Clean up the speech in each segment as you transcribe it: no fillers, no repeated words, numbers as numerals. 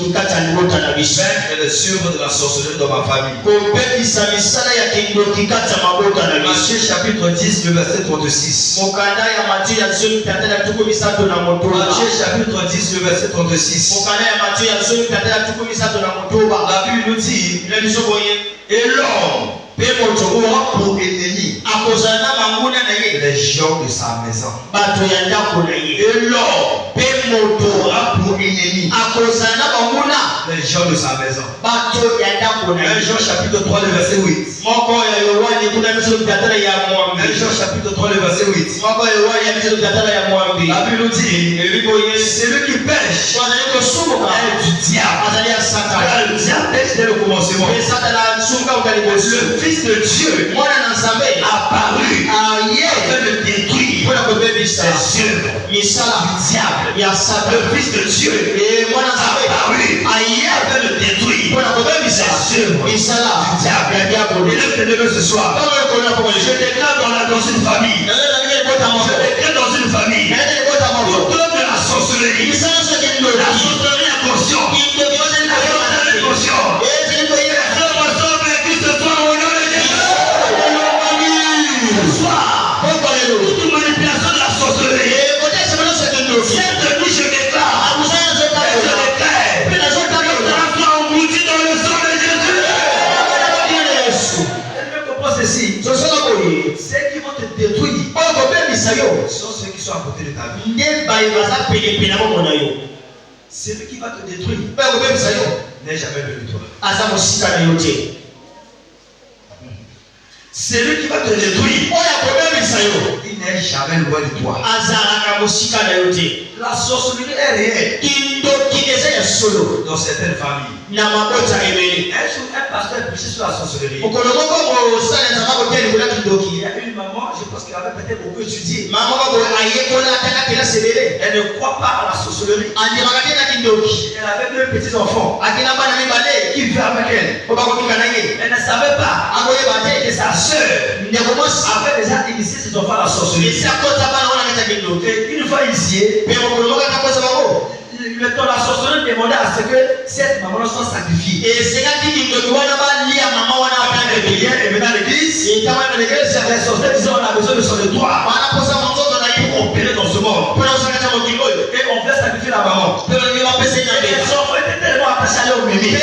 et les œuvres de la sorcellerie dans ma famille. Matthieu chapitre 10, le verset 36. Matthieu chapitre 10, le verset 36. La Bible nous dit, et l'homme aura pour ennemi les gens de sa maison. Et l'homme aura pour ennemi les gens de sa maison. 1 Jean chapitre 3, le verset 8. 1 Jean chapitre 3, le verset 8. La Bible nous dit, celui qui pêche est du diable. Le diable pêche dès le commencement. Le Fils de Dieu apparu afin de détruire les œuvres du diable. Le Fils de Dieu apparu afin de détruire les œuvres du diable. Élève-toi ce soir. Je déclare dans une famille. Je déclare dans une famille. Tout homme de la sorcellerie. La sorcellerie inconsciente. La sorcellerie inconsciente. Toute manipulation de la sorcellerie. Cette nuit je déclare. Ceci. Ceux qui vont te détruire sont ceux qui sont à côté de ta vie. Celui qui va te détruire n'est jamais venu de toi. Celui qui va te détruire, il n'est jamais loin de toi. La sorcellerie est réelle dans certaines familles. Un jour, un pasteur prêchait sur la sorcellerie. Il y a une maman, je pense qu'elle avait peut-être beaucoup étudié. Elle ne croit pas à la sorcellerie. Elle avait deux petits enfants qui vivaient avec elle. Elle ne savait pas que sa soeur avait déjà initié ses enfants à la sorcellerie. Une fois initié, la sorcellerie demandait à ce que cette maman soit sacrifiée. Et c'est là qu'il dit que elle venait à l'église. Les sorciers disaient on a besoin de son droit pour opérer dans ce monde. Et on voulait sacrifier la maman. Les enfants étaient tellement attachés à leur bébé. Les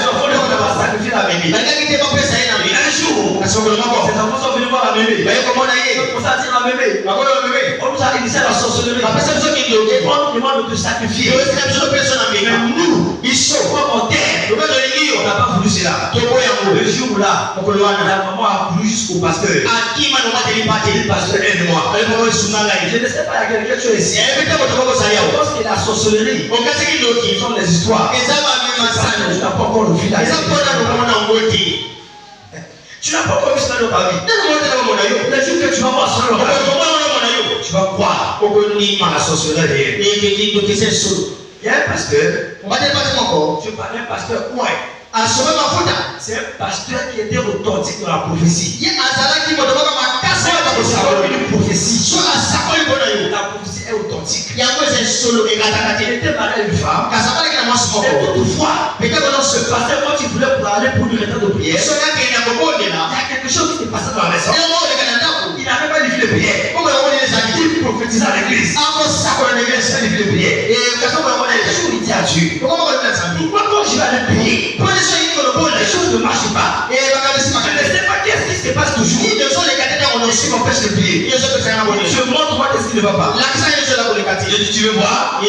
enfants ne voulaient pas sacrifier la bébé. Un jour, ces enfants sont venus voir la bébé. On nous a dit la bébé. On nous a initié la sorcellerie. On nous demande de te sacrifier. Mais nous, comme on t'aime, on n'a pas voulu cela. Le jour là, la maman a couru jusqu'au pasteur. Le pasteur aide-moi. Je ne sais pas, il y a quelque chose ici. Parce que la sorcellerie, ce sont les histoires. Tu n'as pas encore vu la vie. Tu n'as pas encore vu cela dans ta vie. Le jour que tu vas voir cela dans ta vie, tu vas croire à la sorcellerie. Il y a un pasteur, je parle d'un pasteur ouai. C'est un pasteur qui était authentique dans la prophétie. Une prophétie. La prophétie est authentique. Il était marié à une femme. Et toutefois, ce pasteur, quand il voulait aller pour une retraite de prière, il y a quelque chose qui s'est passé dans la maison. Il n'avait pas de vie de prière. Il prophétisait à l'église. Il dit à Dieu, pourquoi quand je vais aller prier, les choses ne marchent pas. Je ne sais pas qu'est-ce qui se passe toujours. Ce qui m'empêche de prier. Je montre moi qu'est-ce qui ne va pas. Je dis, tu veux voir?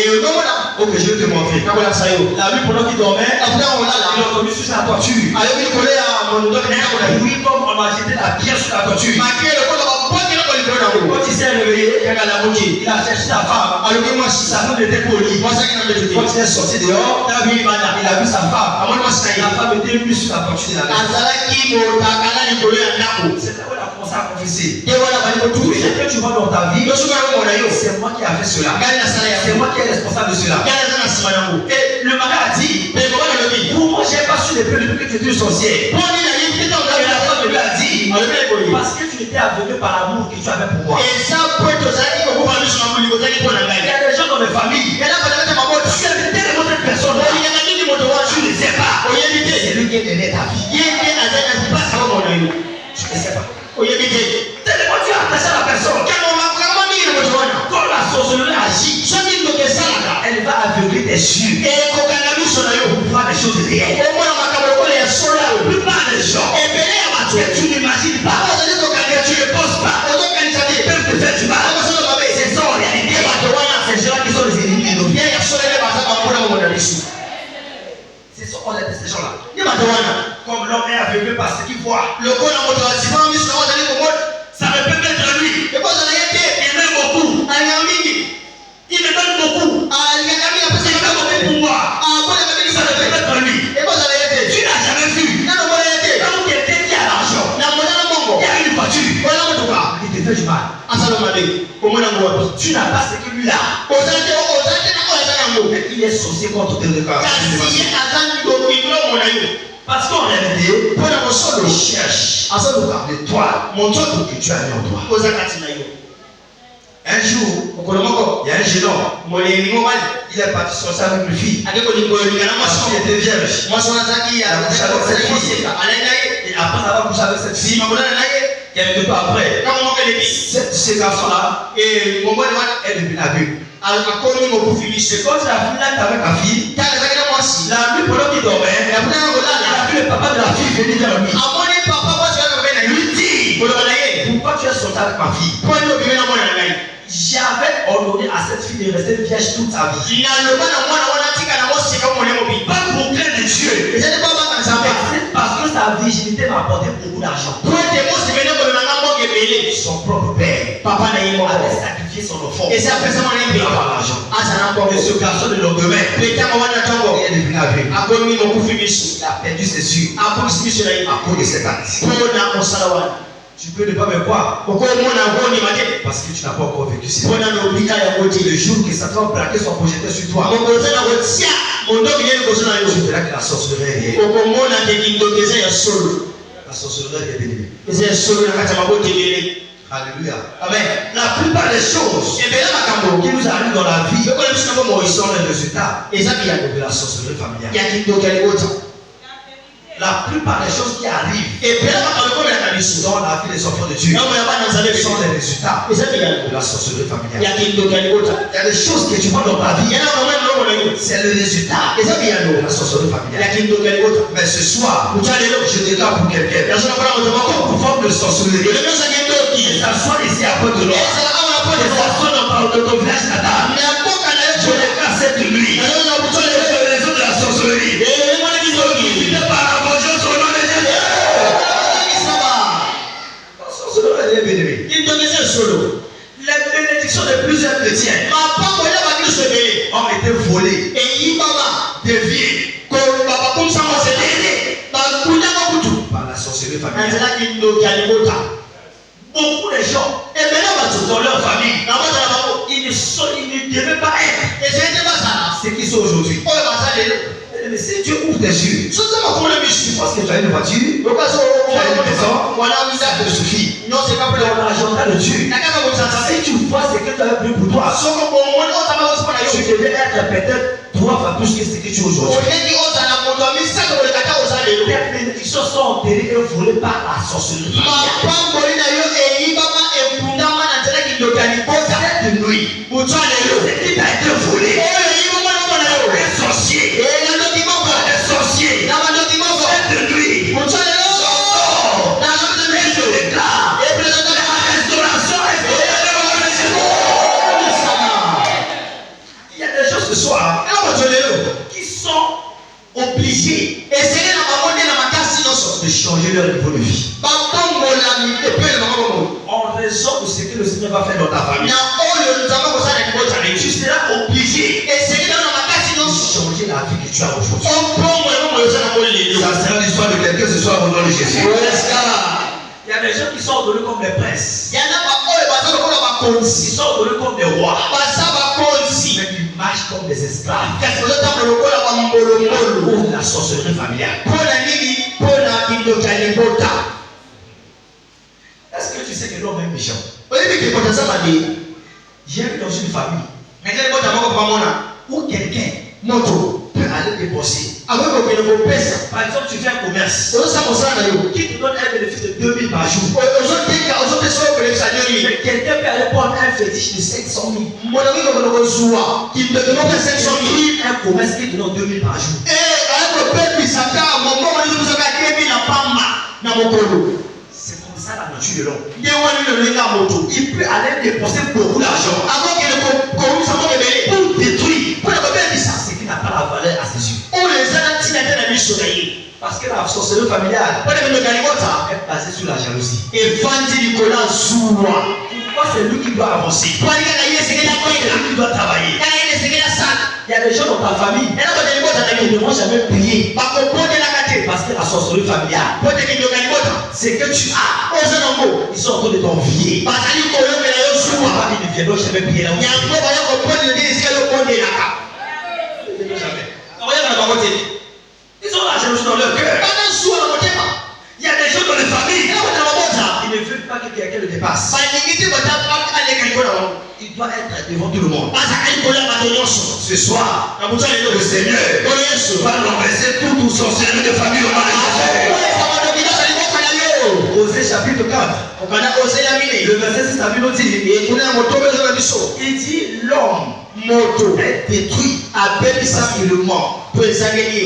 Ok, je vais te montrer. La nuit pendant qu'il dormait, il a entendu sur sa toiture. Oui, comme on a jeté la pierre sur la toiture. Quand il s'est réveillé, il a cherché sa femme. Sa femme était polie. Quand il est sorti dehors, il a vu sa femme. La femme était venue sur la toiture de la maison. C'est là où elle a commencé à confesser. Tout ce que tu vois dans ta vie, c'est moi qui ai fait cela. C'est moi qui est responsable de cela. Et le mari a dit, pour moi, je n'ai pas su depuis que tu étais une sorcière. Et la femme lui a dit, parce que tu étais aveuglé par l'amour que tu avais pour moi. Il y a des gens dans mes familles, tu avais tellement vient d'aider ta vie. Je ne sais pas. Tellement tu es attaché à la personne. Quand la sorcellerie agit, elle va aveugler tes yeux pour voir les choses réelles. La plupart des gens que tu n'imagines pas, que tu ne penses pas, peuvent te faire du mal. C'est ça en réalité. C'est gens qui sont les ennemis de nos vies. C'est ça qu'on appelle ces gens-là. Comme l'homme est aveuglé par ce qu'il voit. Ça ne peut être lui. Il m'aime beaucoup. Il me donne beaucoup. Il me donne beaucoup pour moi. Ça ne peut être lui. Tu n'as jamais vu. Comme quelqu'un qui a l'argent. Il y a une voiture. Il te fait du mal. Tu n'as pas ce que lui a. Il est sorcier contre tes regards. Parce qu'en réalité, il cherche de toi, montre que tu as mis en toi. Un jour, il y a un jeune homme, il est parti sur ça avec une fille. La fille était vierge. Il a couché avec cette fille. Et après avoir couché avec cette fille, quelques temps après, ce garçon-là est devenu aveugle. Quand la fille là avec la fille, la nuit pendant qu'il dormait, il a vu le papa de la fille venir vers lui. Lui dit, pourquoi tu es sorti avec ma fille? J'avais ordonné à cette fille de rester vierge toute sa vie. Pas pour craindre de Dieu. Parce que sa virginité m'a apporté beaucoup d'argent. Son propre père avait sacrifié son enfant. Et c'est après ça qu'on a l'argent. Et ce garçon de lendemain, il est devenu aveugle. Il a perdu ses yeux à cause de cet acte. Tu peux ne pas me croire parce que tu n'as pas encore vécu ça. Le jour que Satan va braquer son projecteur sur toi, tu verras que la sorcellerie est réelle. La sorcellerie est bénie. Alléluia. Amen. La plupart des choses qui nous arrivent dans la vie sont les résultats de la sorcellerie familiale. La plupart des choses qui arrivent dans la vie des enfants de Dieu sont les résultats de la sorcellerie familiale. Il y a des choses que tu vois dans ta vie, c'est le résultat de la sorcellerie familiale. Mais ce soir, je déclare pour quelqu'un, toute forme de sorcellerie, que ça soit ici à Pointe de l'Or, que ça soit dans ton village natal, je déclare cette nuit, les raisons de la sorcellerie. Les bénédictions de plusieurs chrétiens ont été volées, déviées par la sorcellerie familiale. Beaucoup de gens, dans leur famille, ils ne devaient pas être ce qu'ils sont aujourd'hui. Mais si Dieu ouvre tes yeux, tu penses que tu as une voiture, tu as une maison, ça te suffit. Non, c'est pas pour l'argent de Dieu. Si tu vois ce que tu as pris pour toi, tu devais être peut-être 3 fois plus que ce que tu es aujourd'hui. Les bénédictions sont enterrées et volées par la sorcellerie. Cette nuit, ce qui t'a été volé, un sorcier, cette nuit, il y a des gens ce soir qui sont obligés de changer leur niveau de vie en raison de ce que le Seigneur va faire dans ta famille. Tu seras obligé de changer la vie que tu as aujourd'hui. Ça sera l'histoire de quelqu'un ce soir au nom de Jésus. Il y a des gens qui sont donnés comme des princes. Ils sont donnés comme des rois. Mais ils marchent comme des esclaves. La sorcellerie familiale. Est-ce que tu sais que l'homme est méchant? J'ai vu dans une famille où quelqu'un peut aller dépenser Par exemple, tu fais un commerce qui te donne un bénéfice de 2000 par jour. Mais quelqu'un peut aller prendre un fétiche de 500 000. Un commerce qui te donne 2000 par jour. C'est comme ça la nature de l'homme. Il peut aller dépenser beaucoup d'argent pour détruire ce qui n'a pas la valeur à ses yeux. Parce que la sorcellerie familiale est basée sur la jalousie. Pourquoi c'est lui qui doit avancer? C'est lui qui doit travailler. Il y a des gens dans ta famille qui ne vont jamais prier parce que la sorcellerie familiale, c'est que tu as. Ils sont en train de t'envier. Ils ne viendront jamais prier là où ils ont la jalousie dans leur cœur. Il y a des gens dans les familles. Ils ne veulent pas que quelqu'un le dépasse. Il doit être devant tout le monde. Ce soir, le Seigneur va renverser tout sorcellerie de famille. Osée chapitre 4. Le verset 6 il dit l'homme est détruit avec facilement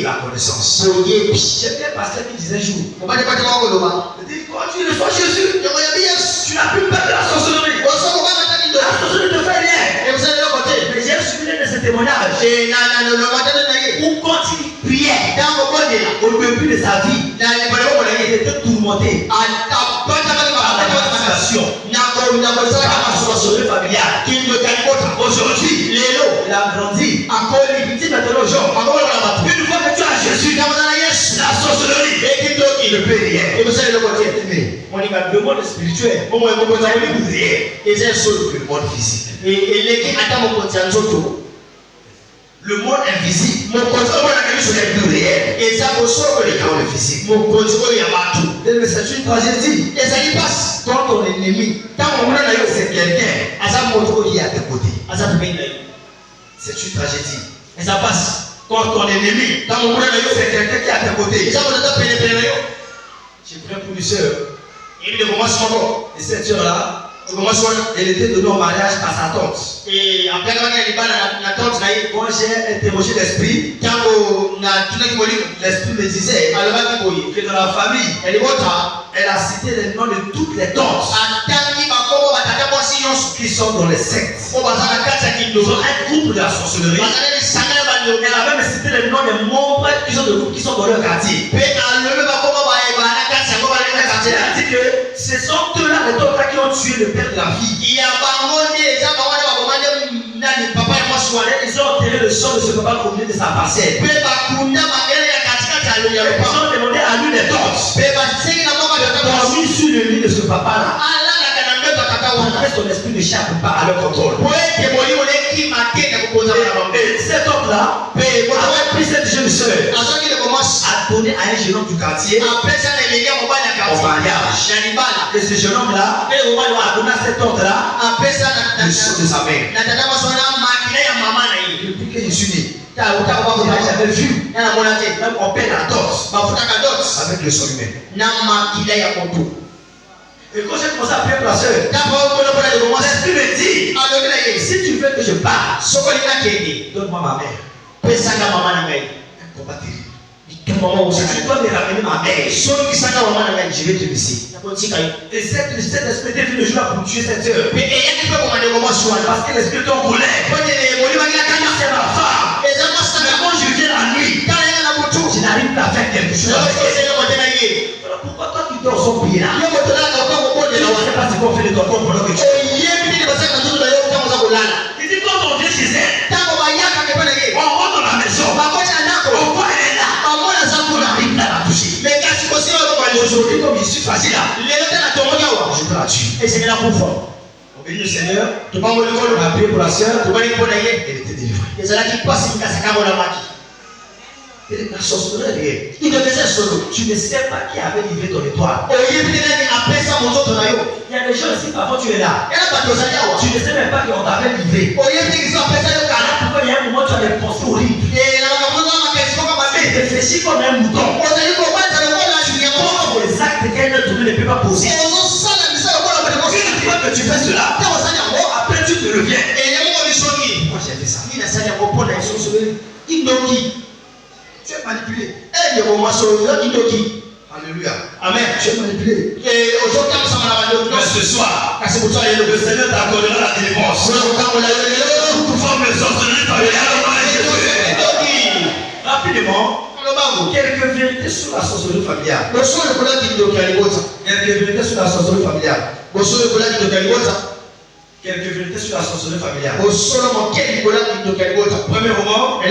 la connaissance. J'étais pasteur qui disait jour. Il dit quand tu reçois Jésus, tu n'as plus peur de la sorcellerie. La sorcellerie ne fait rien. Mais j'ai suivi de ce témoignage. Où quand il priait au début de sa vie, il était tourmenté par la sorcellerie familiale. Aujourd'hui, il a grandi. Il dit maintenant aux gens, une fois que tu as Jésus, la sorcellerie, il ne peut rien. On y va le monde spirituel. Le monde physique. Le monde invisible, le monde physique. C'est une tragédie. Quand ton ennemi, c'est quelqu'un, qui est à tes côtés. C'est une tragédie. Et ça passe. Quand ton ennemi, c'est quelqu'un qui est à tes côtés. J'ai pris pour une soeur. Et cette soeur-là, elle était donnée au mariage à sa tante. Et après, quand j'ai interrogé l'esprit, l'esprit me disait que dans la famille, elle a cité les noms de toutes les tantes qui sont dans les sectes. Ils ont un groupe de la sorcellerie. Elle a même cité les noms des membres qui sont dans leur quartier. Elle a dit que ce sont eux-là les tantes qui ont tué le père de la fille. Ils ont enterré le sang de ce papa au milieu de sa parcelle. Ils ont demandé à lui des tantes dormir sur le lit de ce papa-là. Ton esprit ne chape pas à leur contrôle. Et cet homme-là a pris cette jeune soeur, a donné à un jeune homme du quartier en mariage. Et ce jeune homme-là a donné à cet homme-là le sang de sa mère. Depuis que je suis né, j'avais vu même on paie la dot avec le sang humain. Et quand j'ai commencé à prier pour la soeur, l'esprit me dit, si tu veux que je parte, donne-moi ma mère. Un combat terrible. Si tu dois me ramener ma mère, je vais te laisser. Et cet esprit est venu le jour pour tuer cette soeur. Parce que l'esprit est en colère. C'est ma femme. Mais quand je viens la nuit, je n'arrive pas à faire quelque chose. Pourquoi toi tu dors sans prier là? Je ne sais pas ce qu'on fait de ton corps pendant que tu es. Il dit quand on vient chez elle, on rentre dans la maison, on voit elle est là, on arrive là à la toucher. Mais aujourd'hui, comme je suis facile là, je peux la tuer. Et c'est là pour fort. On bénit le Seigneur, on a prié pour la soeur, elle était délivrée. La sorcellerie, il ne faisait solo. Tu ne sais pas qui avait livré ton étoile. Il y a des gens ici, parfois tu es là. Tu ne sais même pas qu'on t'avait livré. Pourquoi il y a un moment tu as des pensées horribles. Tu peux pas poser. Une fois que tu fais cela, après tu te reviens. Pourquoi j'ai fait ça? Tu es manipulé. Alléluia. Amen. Tu es manipulé. Mais ce soir, le Seigneur t'accordera la délivrance. Toute forme de sorcellerie familiale, rapidement, quelques vérités sur la sorcellerie familiale. Quelques vérités sur la sorcellerie familiale. Quelques vérités sur la sorcellerie familiale. Premièrement,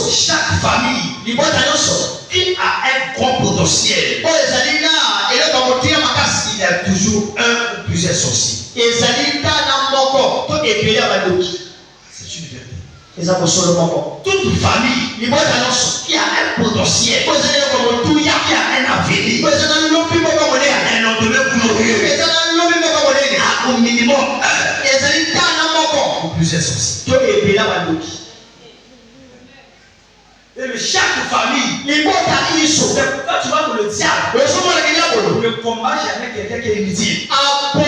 chaque famille qui a un grand potentiel, il y a toujours un ou plusieurs sorciers. C'est une vérité. Toute famille qui a un potentiel, qui a un avenir, un lendemain glorieux, au minimum ou plusieurs sorciers. Et chaque famille, c'est pourquoi tu vois que le diable ne combat jamais quelqu'un qui est inutile. Le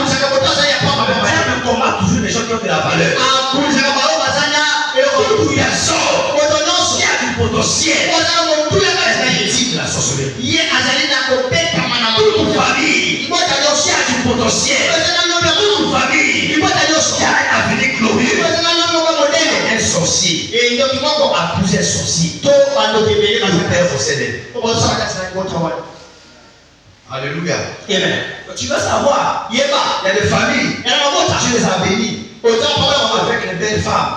diable combat toujours les gens qui ont de la valeur. Toute personne qui a du potentiel est la sorcellerie. Toute famille qui a du potentiel, toute famille qui a un avenir glorieux, un sorcier a plusieurs sorciers. Alléluia. Amen. Tu vas savoir, il y a des familles, tu les as bénis avec les belles femmes,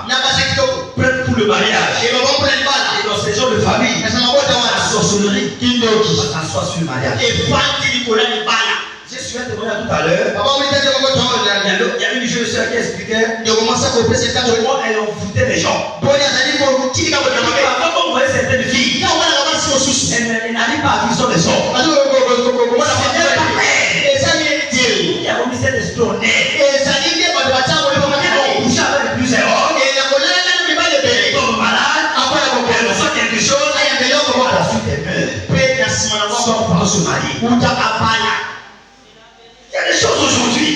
prêtes pour le mariage. Et dans ces genres de famille, la sorcellerie s'assoit sur le mariage. J'ai suivi un témoignage tout à l'heure. Il y a une jeune soeur qui expliquait comment elle envoûtait les gens. Avant qu'on voyait certaines filles, elle n'arrive pas à vivre sur les hommes. Il y a remis cette extraordinaire. On couche avec plusieurs hommes. Elle tombe malade. Elle reçoit quelque chose. À la suite, elle meurt. Sans pouvoir se marier. Il y a des choses aujourd'hui.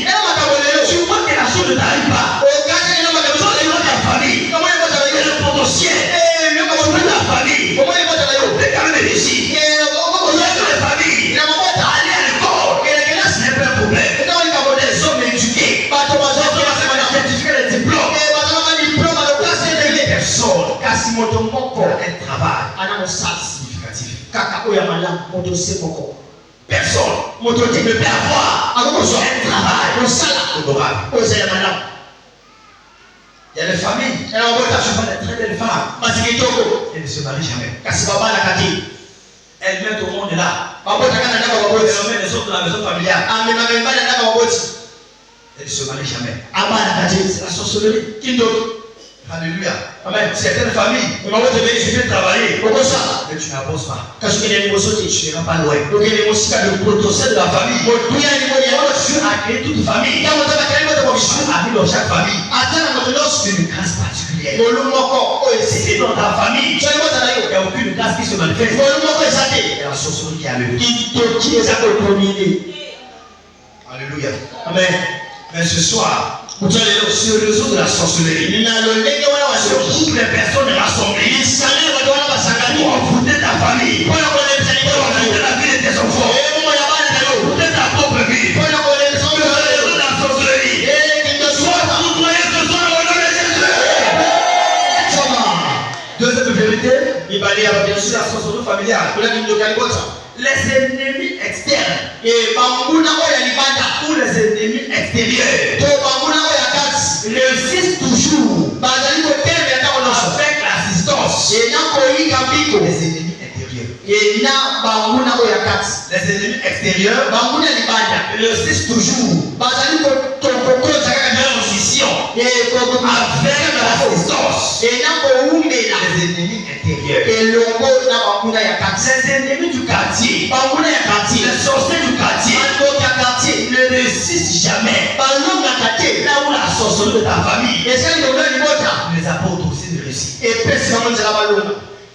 Tu vois que la chose ne t'arrive pas. Toi, tu vois ta famille. Il y a le potentiel. Tu vois ta famille. Tu es quand même réussi. Il y a des familles. Aller à l'école. Ce n'est pas un problème. Les hommes éduqués. Les certificats, les diplômes. Personne. Un travail significatif. Personne ne peut avoir un travail honorable. Il y a des familles, tu vois des très belles femmes, elles ne se marient jamais. Elles mettent au monde là. Elles emmènent les autres dans la maison familiale. Elles ne se marient jamais. C'est la sorcellerie. Alléluia. Amen. Certaines familles, tu viens travailler, mais tu n'avances pas. Tu n'iras pas loin. Le potentiel de la famille, Dieu a créé toute famille. Dieu a mis dans chaque famille une grâce particulière. C'est dans ta famille, il n'y a aucune grâce qui se manifeste. C'est la sorcellerie qui a levé. Alléluia. Amen. Mais ce soir, sur le réseau de la sorcellerie, sur toutes les personnes rassemblées, pour envoûter ta famille, pour envoûter la vie de tes enfants, pour envoûter ta propre vie, sur le réseau de la sorcellerie, sois foudroyé ce soir au nom de Jésus. Deuxième vérité, il va dire bien sûr la sorcellerie familiale. Les ennemis externes ou les ennemis extérieurs réussissent toujours avec l'assistance des ennemis intérieurs. Les ennemis extérieurs réussissent toujours leur mission avec l'assistance des ennemis intérieurs. Les ennemis du quartier, les sorciers du quartier ne réussissent jamais. Là où la sorcellerie de ta famille les apporte aussi de réussite.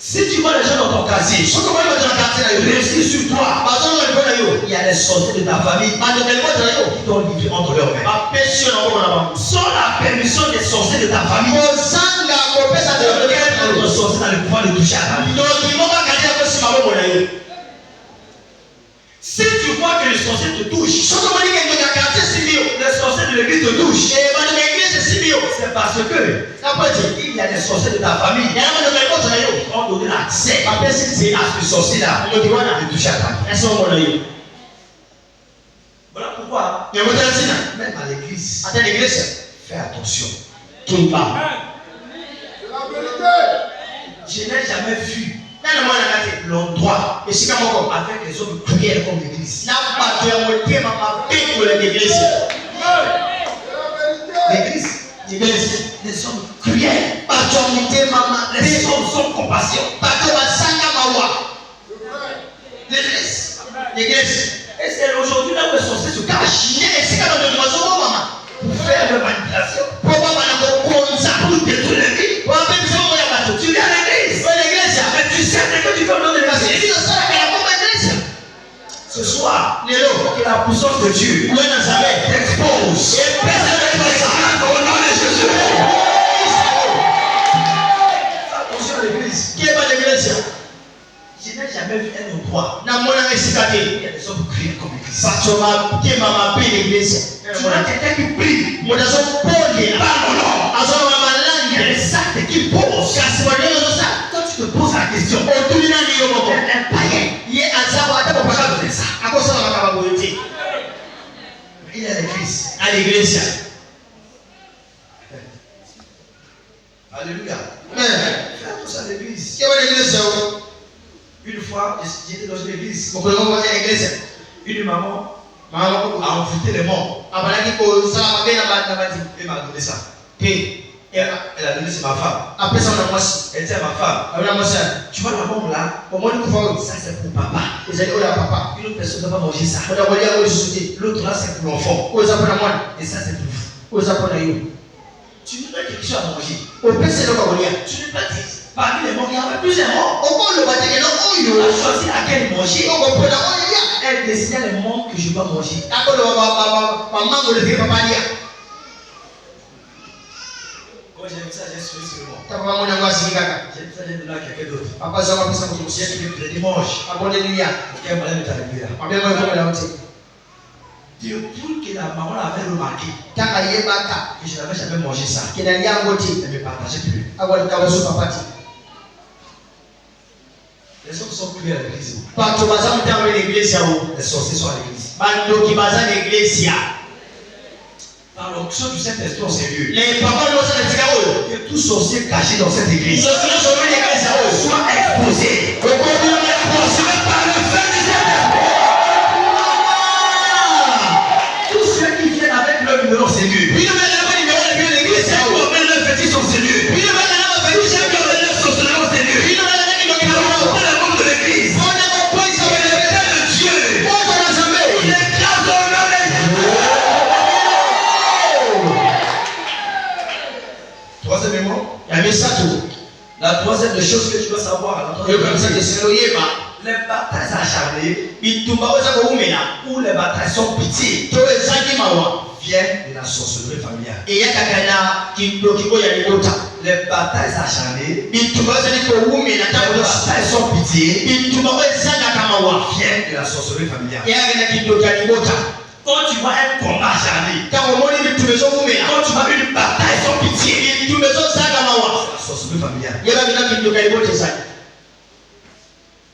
Si tu vois les gens dans ton quartier, réussir sur toi, il y a les sorciers de ta famille qui t'ont livré entre leurs mains. Sans la permission des sorciers de ta famille, aucun autre sorcier n'a le pouvoir de toucher à ta vie. Si tu vois que les sorciers te touchent, les sorciers de l'église te touchent, c'est parce que il y a des sorciers de ta famille qui ont donné l'accès à ce sorcier-là de toucher à ta vie. Voilà pourquoi, même à l'église, fais attention. Je n'ai jamais vu l'endroit avec les hommes prières comme l'église. L'église, les hommes prières, les hommes sont compassion. L'église. Et c'est aujourd'hui là où les sorciers se cachent pour faire de manipulation, pour détruire les vies. Tu viens à l'église, mais tu sais que tu peux donner l'église. Ce soir, que la puissance de Dieu t'expose. Au nom de Jésus. Attention à l'église. Qui est pas l'église? Je n'ai jamais vu un endroit. Il y a des hommes priés comme l'église. Tu vois quelqu'un qui prie. Par mon nom. Il y a des actes qui posent. Quand tu te poses la question, un païen. Il est à ça. Il est à l'église. À l'église. Alléluia. Fais attention à l'église. Une fois, j'étais dans une église. Une maman a envoûté les morts. Elle m'a donné ça. Elle a donné, c'est ma femme. Elle était ma femme. Tu vois la bombe là? Ça c'est pour papa. Une autre personne ne va pas manger ça. L'autre là c'est pour l'enfant. Et ça c'est pour vous. Tu ne peux quelque chose à manger. Tu ne peux pas dire. Parmi les morts, il y avait plusieurs morts. On a choisi laquelle manger. Elle décidait les morts que je dois manger. Quand j'ai vu ça, j'ai souri sur le mort. J'ai vu ça, j'ai donné à quelqu'un d'autre. J'ai dit mange. Ok, madame est alléluia. Depuis que la maman avait remarqué que je n'avais jamais mangé ça, elle ne me partageait plus. Les hommes sont plus à l'église. Les sorciers sont à l'église. Par l'onction du Saint-Esprit en ces lieux, que tout sorcier caché dans cette église soit exposé. Par le feu du Saint-Esprit. Tous ceux qui viennent avec leur numéro en ces lieux, ceux qui emmènent leur fétiche en ces lieux, tous ceux qui emmènent leur sorcellerie en ces lieux, qui n'ont pas le monde de l'église, le Père de Dieu, il écrase au nom de la troisième des choses que tu dois savoir, les batailles acharnées ou les batailles sans pitié viennent de la sorcellerie familiale. Les batailles acharnées, les batailles sans pitié viennent de la sorcellerie familiale. Quand tu vois un combat acharné, quand tu vois une bataille sans pitié, la sorcellerie familiale.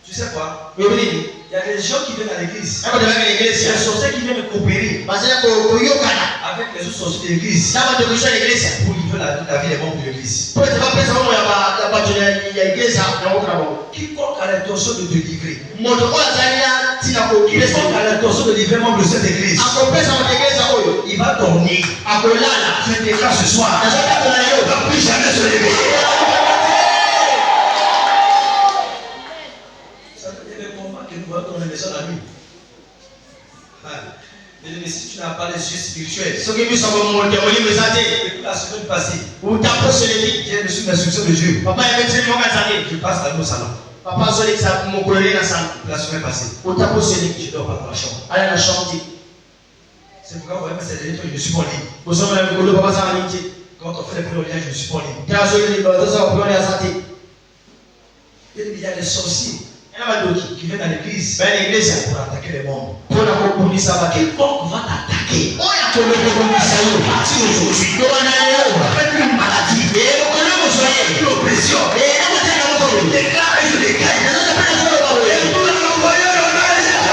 Tu sais quoi? Il y a des gens qui viennent à l'église. Il y a des sorciers qui viennent coopérer avec les autres sorciers de l'église pour livrer la vie des membres de l'église. Quiconque a l'intention de te livrer, quiconque a l'intention de livrer membre de cette église, il va dormir. Je te déclare ce soir, il ne va plus jamais se lever. Ça veut dire les combats que nous voyons dans les maisons la nuit. Mais si tu n'as pas les yeux spirituels, ce qui nous avons monté, on lui depuis la semaine passée, où tu as posé les vies, j'ai reçu l'instruction de Dieu. papa est médecin, mon gars, Je passe dans nos salons. papa, je dis ça, mon collègue, La semaine passée, où tu as posé les vies, je dors pas dans la chambre. allez à la chambre, C'est pourquoi vous voyez, c'est des trucs, je suis pas libre. vous sommes là, vous papa, ça va l'unité. Quand on fait les prières, je ne suis pas libre. Tu as joué les balles, ça va prendre la santé. Il y a des sorciers Il y a pas d'autres qui viennent à l'église ben l'église pour attaquer les mondes. pour la communauté ça va. Quiconque va t'attaquer, On y a connu le communauté ça va. parti aujourd'hui, Donc on a eu avec une maladie, et on connaît mon soyez. une oppression. Et on a déjà mon Je déclare et je déclare. Et nous appelons ça le communauté. Et nous allons envoyer le nom de Jésus.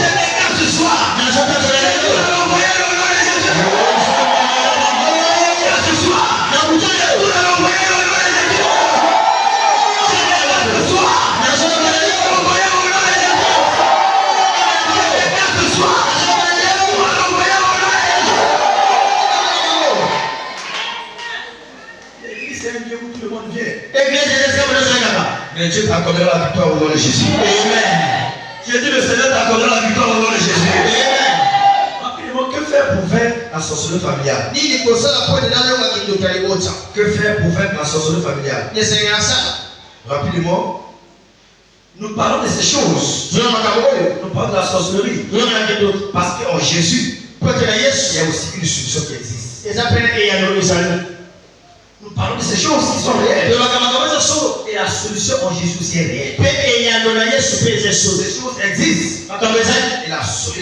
Je déclare ce soir. Nous sommes dans le Nous allons envoyer le nom de Jésus. Ce soir. Nous allons envoyer le nom de Jésus. Je déclare ce soir. Nous allons envoyer le nom de Jésus. Je déclare ce soir. Nous allons envoyer le nom de Jésus. L'église, c'est un lieu où tout le monde vient. Mais Dieu t'accordera la victoire au nom de Jésus. Amen. J'ai dit, le Seigneur t'accordera la victoire au nom de Jésus. Amen. Rapidement, que faire pour vaincre la sorcellerie familiale? Nini kosala po de nalo wa kindo kali bota. Que faire pour vaincre la sorcellerie familiale? Yesenga sana. Rapidement, nous parlons de ces choses. Zona makaboyo. Nous parlons de la sorcellerie. Zona kindo. Parce qu'en Jésus, Pote na il y Yesu. a aussi une solution qui existe. Ezapena e ya no isali. Nous parlons de ces choses qui sont réelles. Yo makamakabozo solo. Et la solution en Jésus aussi est réelle. Pe e ya no na Yesu pe ze so. Ces choses existent. Makamezali. Et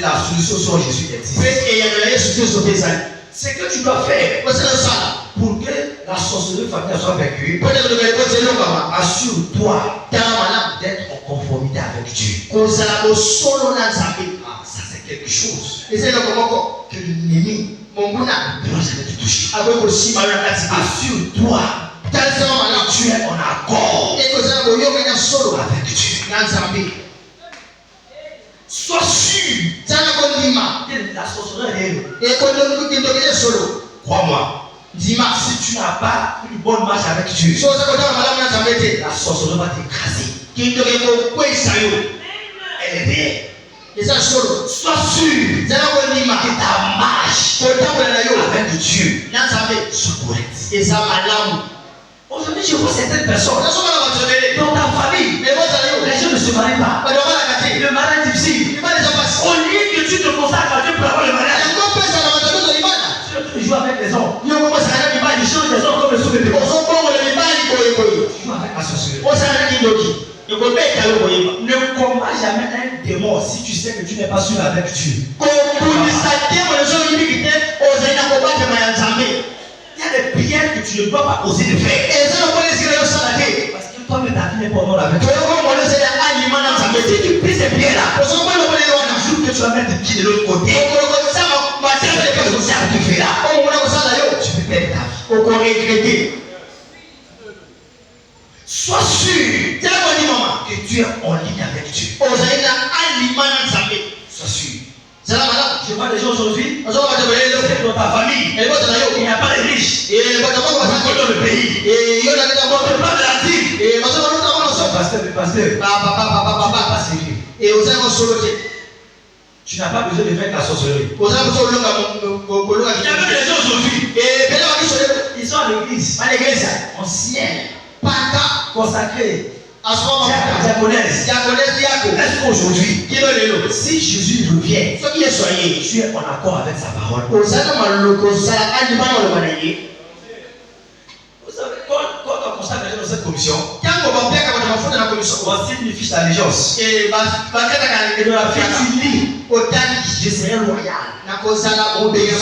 la solution sur Jésus existe. Pe e ya no na Yesu pe so pe zali. Ce que tu dois faire Kosala sana. pour que la sorcellerie familiale soit vaincue, Pote ko de ko ze longa ma. assure-toi Tama d'être en conformité avec Dieu. kozala bo solo na Nzambe. Ah, ça c'est quelque chose Ezelo komoko. que l'ennemi Monguna. ne doit jamais te toucher. Abe ko sima na kati. Assure-toi Talisema mana. que tu es en accord E kozala bo yo menya solo avec Dieu. na Nzambe. Sois sûr Tana ko ndima. que la sorcellerie est réelle. E ko ndo kindo kile solo. Crois-moi, Ndima. si tu n'as pas une bonne marche avec Dieu, So sa ko tama malamu na Nzambe te. la sorcellerie va t'écraser. Kindo ke ko kwesa yo. Elle est réelle. Eza solo. Sois sûr Tana ko ndima. que ta marche Ko tambola na yo. avec Dieu Na Nzambe. soit correcte. Eza malamu. Aujourd'hui, je vois certaines personnes Na so mala batobele. dans ta famille, Me boza yo. les gens ne se marient pas. Ba do mala kate. Le mariage est difficile. Ibale za pasi. Au lieu que tu te consacres à Dieu pour avoir le mariage, Ko pesa na matabezo ibana. tu joues avec les hommes. Yo ko pesa na ibana. Tu changes les hommes comme le sous de Dieu. Ozo bongo le ibani ko yo ko yo. Tu joues avec la sorcellerie. Oza na kindoki. Yo ko beta yo ko yo. Ne combats jamais un démon si tu sais que tu n'es pas sûr avec Dieu. Ko kulisa temo le zo yibiki te. Oza na ko bata ma ya Nzambe. Il y a des prières que tu ne dois pas oser de faire. Eza no ko lesira yo sala te. Parce que toi, ta vie n'est pas honneur avec To toi. yo ko mo lesira alima na Nzambe Si te. tu pries ces prières-là, Ozo ko lo ko le wana. le jour que tu vas mettre tes pieds de l'autre côté, Ko sama matema le quelque ko chose ça te fera. o mona ko sala yo. Tu peux perdre ta vie. O ko regretter. Sois sûr Tela ko ni mama. que tu es en ligne avec Dieu. Oza ina alima na Nzambe. Sois sûr. Zala malamu. Je vois des gens aujourd'hui, Ozo ko batobele yo. dans ta famille, E bota na yo. il n'y a pas de riches. E bota ko Dans bata le pays. E yo na kita On ko. ne parle de la vie. E maso ko ta ko so. Pasteur. Pas sérieux. Et oza ko solo te. Tu n'as pas besoin de vaincre la sorcellerie. Oza ko solo longa ko longa. Il y a même des gens aujourd'hui, E bela wa kisole. ils sont à l'église, Ba l'église. anciens, Paka. consacrés, Asoma diaconesse. diaconesse yako. Est-ce qu'aujourd'hui, Kilo lelo. si Jésus revient, Soki Yesu aye. tu es en accord avec sa parole? Oza na maloko sala alima na lo manaye. Vous savez, quand on consacre les gens dans cette commission, Tango ba peka ba mafuta na komisho. on signe une fiche d'allégeance. E ba kata kana Et dans la fiche, tu lis, otani. je serai loyal. Na kozala obeyama.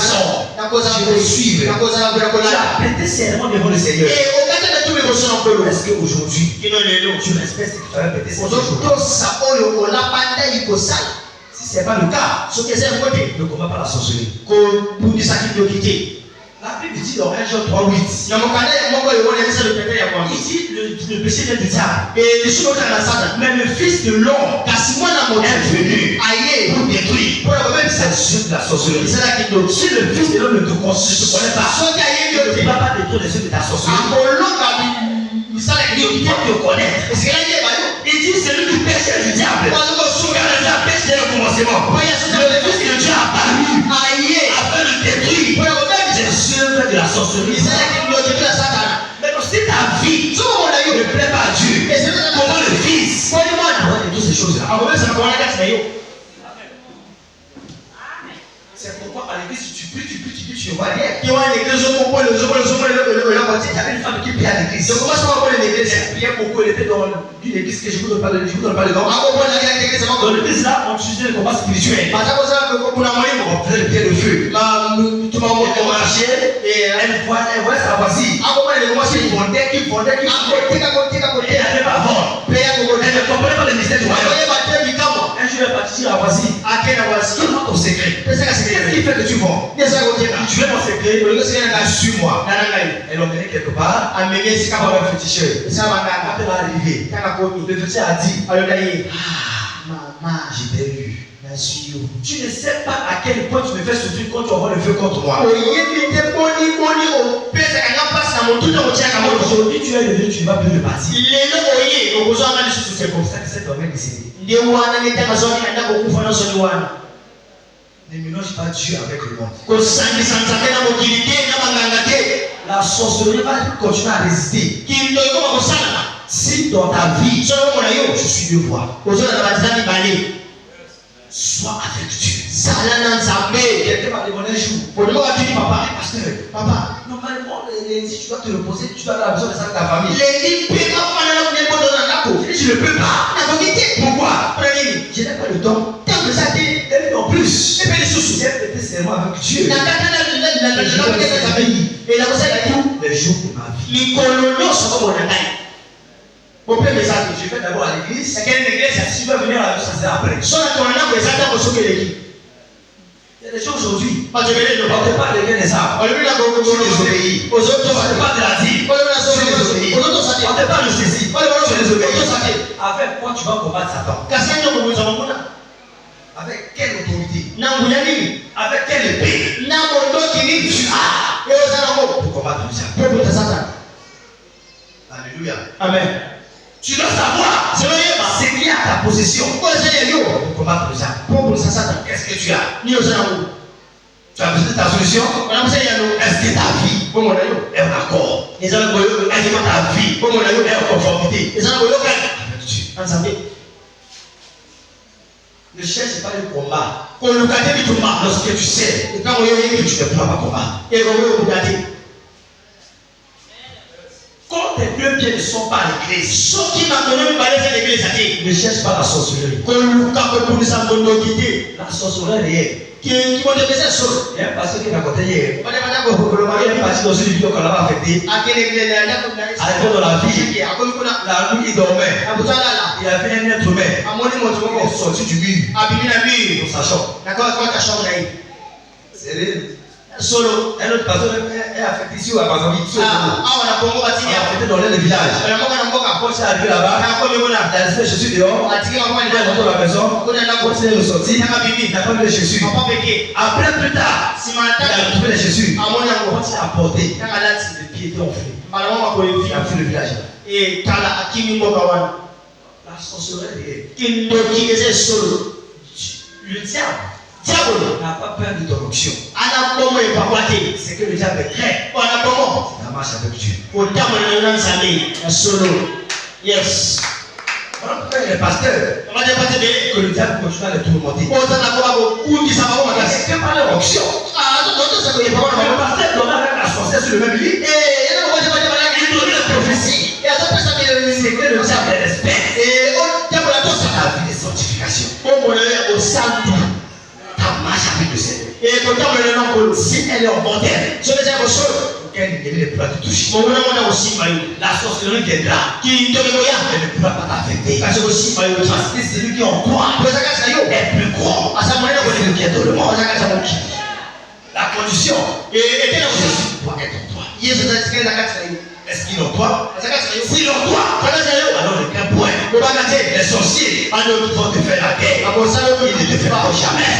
Na kozala Je vais suivre. Na kozala Tu kola. as prêté serment devant le Seigneur. E okata na tume ko sona ko lo. Est-ce qu'aujourd'hui, Kilo lelo. tu respectes ce que tu avais prêté serment? Ozotosa oyo olapanda ikosala. Si ce n'est pas le cas, Soki eza yango te. ne combat pas la sorcellerie. Kobundisa kindoki te. La Bible dit dans 1 Jean 3:8, Na mokanda ya moko oyo ebonelisa lopete ya kwambi. il dit le péché vient du diable. E lisusu otala na Satan. Mais le Fils de l'homme Kasi mwana moto est venu aye pour détruire. mpona kobebisa C'est juste de la sorcellerie. ezala kindoki. Si le Fils de l'homme ne te connaît pas, Soki ayebi il yo ne te va pas détruire les œuvres de ta sorcellerie. akolonga misala ya Il kindoki doit te. te connaître. Esekela yeba yo. Il dit celui qui pêche est du diable. Car la pêche dès le commencement. Le Fils de Dieu a paru afin de détruire les œuvres de la sorcellerie. Mais si ta vie ne plaît pas à Dieu, comment le Fils de toutes ces choses-là? C'est pourquoi à l'église, tu pries, tu ne vois rien. Il y a une femme qui prie à l'église. Elle priait beaucoup, elle était dans une église que je vous donne pas le nom. Dans l'église là, on utilisait le combat spirituel. On faisait le pied de feu. Elle marchait et elle voyait sa voisine. Qui fondait. Elle n'avait pas vendre. Elle ne comprenait pas le mystère du royaume. Un jour, elle est partie chez la voisine. Donne-moi ton secret. Qu'est-ce qui fait que tu vends? Tu veux mon secret? Suis-moi. Elle l'a emmené quelque part. Elle va féticheur. Quand elle va arriver, le féticheur a dit: maman, j'ai perdu. Tu ne sais pas à quel point tu me fais souffrir quand tu envoies le feu contre moi. Aujourd'hui, tu es levé, tu ne vas plus le partir. C'est comme ça que cet homme est décédé. Ne mélange pas Dieu avec le monde. La sorcellerie va continuer à résister. Si dans ta vie, je suis devoir, sois avec Dieu. Quelqu'un m'a demandé un jour: papa, normalement, lundi, tu dois te reposer, tu dois avoir besoin de ça avec ta famille. Je ne peux pas. Pourquoi? Je n'ai pas le temps. Elle non plus. J'ai prêté serment avec Dieu. Et là, vous avez tout les jours de ma vie. Mon père me dit: je vais d'abord à l'église. Si tu vas venir à la maison, ça sera après. Il y a des gens aujourd'hui, on ne parle de des arbres. Tu désobéis. On ne parle de la dîme. Tu désobéis. On ne parle de ceci. Tu désobéis. Avec quoi tu vas combattre Satan? Avec quelle autorité? Avec quelle épée? Tu as pour combattre Satan. Alléluia. Amen. Tu dois savoir ce qui est à ta possession pour combattre Satan. Qu'est-ce que tu as? Tu as besoin de ta solution? Est-ce que ta vie est en accord? Est-ce que ta vie est en conformité avec Dieu? Ne cherche pas le combat. Lorsque tu sais que tu ne pourras pas combattre. Quand tes deux pieds ne sont pas à l'église, ne cherche pas la sorcellerie. La sorcellerie est il y a un pasteur qui est à côté hier. Il est parti dans une vidéo qu'on l'a affectée. Dans la vie, la nuit il dormait. Il avait un être humain. Il est sorti du mur dans sa chambre. C'est réel. Solo, un autre pasteur est affecté ici ou à Bazambi. Il est affecté dans le village. Quand il est arrivé là-bas, il a laissé Jésus dehors. Il est rentré dans la maison. Quand il est ressorti, il n'a pas vu Jésus. Après, plus tard, il a retrouvé Jésus. Quand il a porté, les pieds étaient enflés. Il a fui le village. La sorcellerie est le diable n'a pas peur de ton option. C'est que le diable craint. La marche avec Dieu. Yes. Voilà pourquoi les pasteurs que le diable continue à les tourmenter. C'est pas leur option. Le pasteur donnait avec la sorcière sur le même lit. Il donnait la prophétie. C'est que le diable les respecte. La vie de sanctification. Ta marche avec le Seigneur. Si elle est en modèle, aucun ennemi ne pourra te toucher. La sorcellerie viendra. Elle ne pourra pas t'affecter. Parce que celui qui est en toi est plus grand que celui qui est dans le monde. La condition, Jésus doit être en toi. Est-ce qu'il est en toi? S'il est en toi, alors le grand point, les sorciers vont te faire la guerre. Ils ne te feront jamais.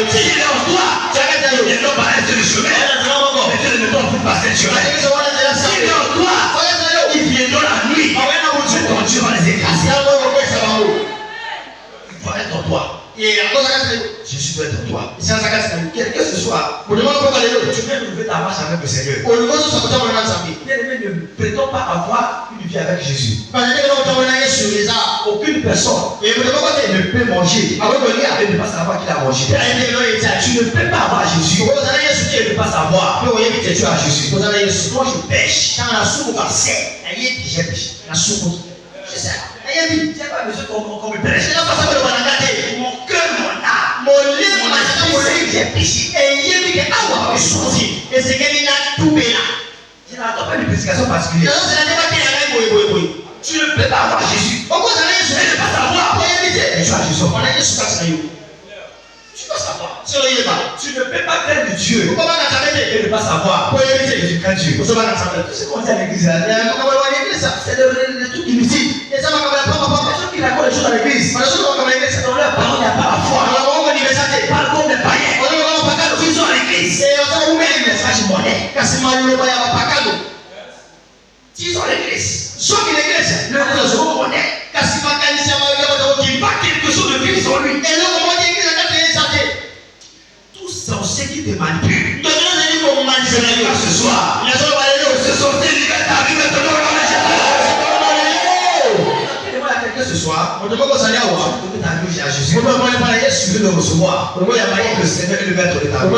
S'il est en toi, ils n'ont pas resté le chemin. Mais Dieu ne t'en fout pas ce chemin. S'il est en toi, ils viendront la nuit. Ton Dieu va les écraser. toi. isianza kazi na Quel que ce soit, ulimwengu kwa leo tu viens de lever ta marche avec le Seigneur. ulimwengu sokota mwana nzambi Bien-aimé, ne prétends pas avoir une vie avec Jésus. bana ndio utaona Yesu eza Aucune personne ne peut manger et ne pas savoir qu'il a mangé. Tu ne peux pas avoir Jésus et ne pas savoir que tu as Jésus. Moi je pêche. J'ai péché. C'est ça. Tu n'as pas besoin qu'on me prêche. Mon cœur, mon âme, mon esprit, j'ai péché. Je n'attends pas une prédication particulière. Tu ne peux pas avoir Jésus. Et ne pas savoir. Tu as Jésus. Tu dois savoir. Tu ne peux pas craindre Dieu et ne pas savoir. Tu crains Dieu. Tout ce qu'on dit à l'église, c'est le truc inutile. Les gens qui racontent les choses à l'église, dans leur parole, il n'y a pas la foi. Ils parlent comme des païens. Ils sont à l'église. Les messages monnaie. Ils sont à l'église. Le second monnaie. Il va quelque chose de Christ en lui. Tous sont ceux qui te manipulent. Ce soir, ce sont ces libertaires qui me donnent ce soir, on demande à Jésus. Le Seigneur est le maître de ta vie.